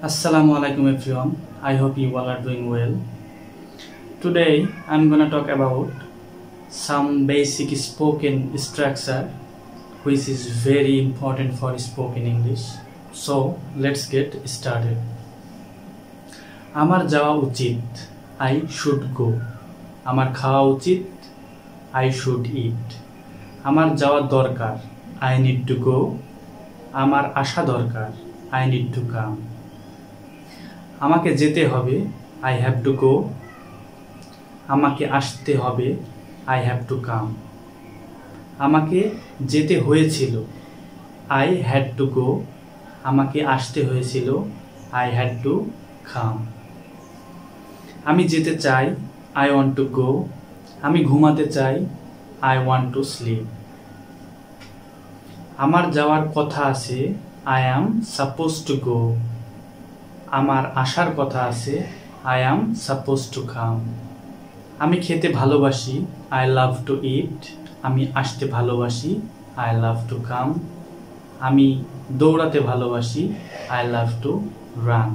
Assalamu alaikum everyone. I hope you all are doing well. Today I'm gonna talk about some basic spoken structure which is very important for spoken English. So let's get started. আমার যাওয়া উচিত, I should go. আমার খাওয়া উচিত, I should eat. আমার যাওয়া দরকার, I need to go. আমার আসা দরকার, I need to come. আমাকে যেতে হবে, I have to go. আমাকে আসতে হবে, I have to come. আমাকে যেতে হয়েছিল, I had to go. আমাকে আসতে হয়েছিল, I had to come. আমি যেতে চাই, I want to go. আমি ঘুমাতে চাই, I want to sleep. আমার যাওয়ার কথা আছে, I am supposed to go. আমার আসার কথা আছে, I am supposed to come. আমি খেতে ভালোবাসি, I love to eat. আমি আসতে ভালোবাসি, I love to come. আমি দৌড়াতে ভালোবাসি, I love to run.